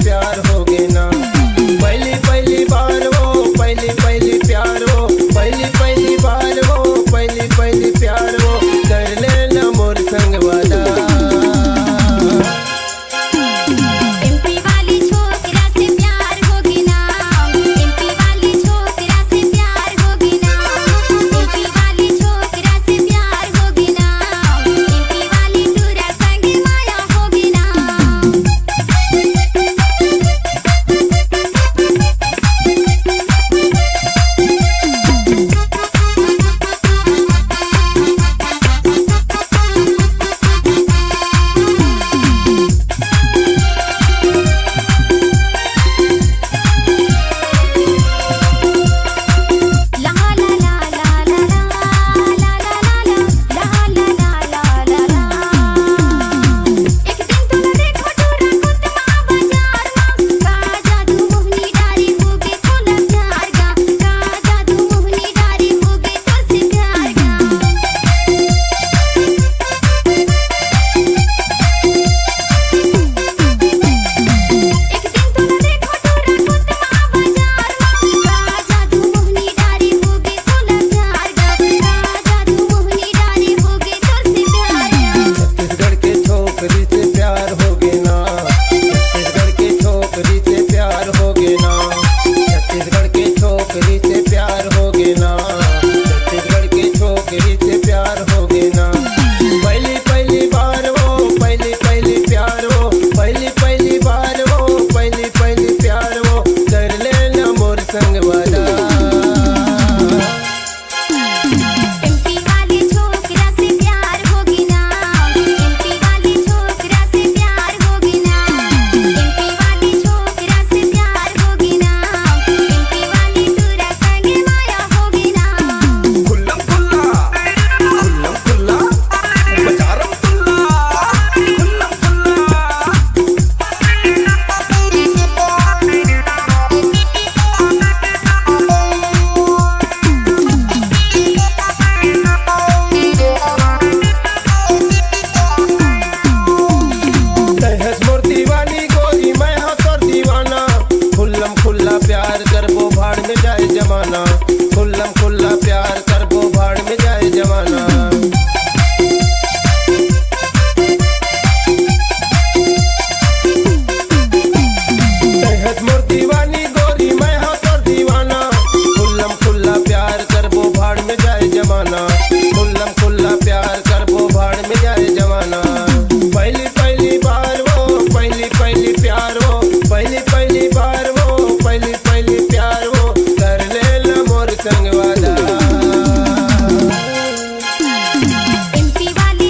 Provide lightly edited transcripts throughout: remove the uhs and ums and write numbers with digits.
प्यार होगे ना। पहली पहली बार वो पहली पहली प्यार वो पहली पहली बार वो पहली पहली प्यार वो कर लेना मोर संग वादा। खुल्लम खुल्ला प्यार कर वो भाड़ में जाए जमाना। मोर दीवानी गोरी मैं हाँ तोर दीवाना। खुल्लम खुल्ला प्यार कर वो भाड़ में जाए जमाना। खुल्लम खुल्ला प्यार कर वो भाड़ में जाए जमाना। पहली पहली बार वो पहली पहली प्यार वो पहली पहली बार वो पहली पहली प्यार वो कर ले मोर संग वादा। एमपी वाली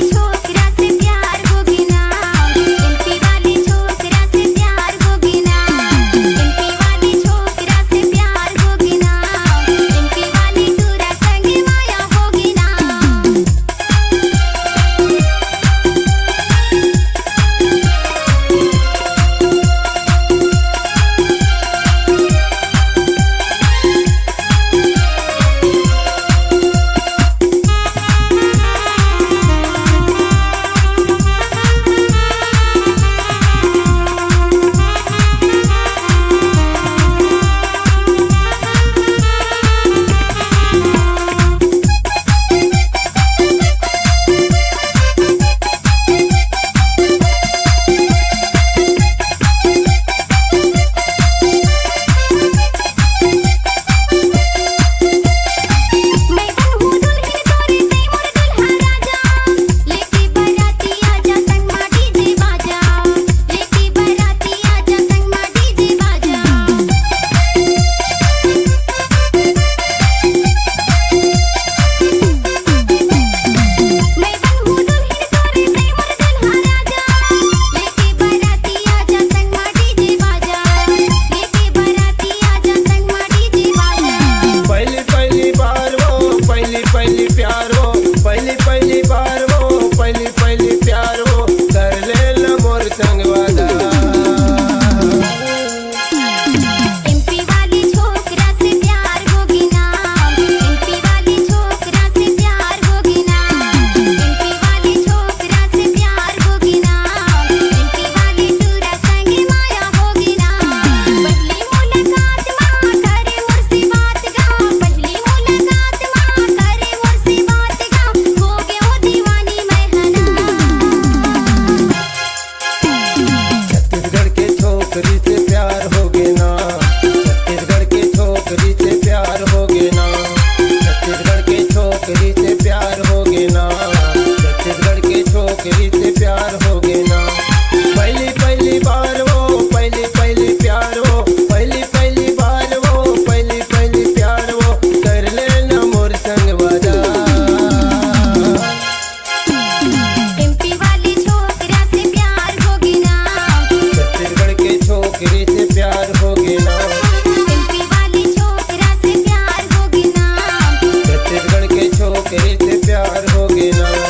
प्यार हो गए ना, छत्तीसगढ़ के छोकरी से प्यार हो गए ना, छत्तीसगढ़ के छोकरी से प्यार हो गए ना, छत्तीसगढ़ के छोकरी से प्यार हो गए ना। पहली पहली बार वो पहली पहली प्यार वो पहली पहली बार वो पहली पहली प्यार वो कर लेना मोर संग वादा। एमपी वाली छोकरा से प्यार हो गया ना, छत्तीसगढ़ के छोकरी से प्यार हो गए ना, एमपी वाली छोकरा से प्यार हो गया ना, छत्तीसगढ़ के छोकरी से प्यार हो गए ना।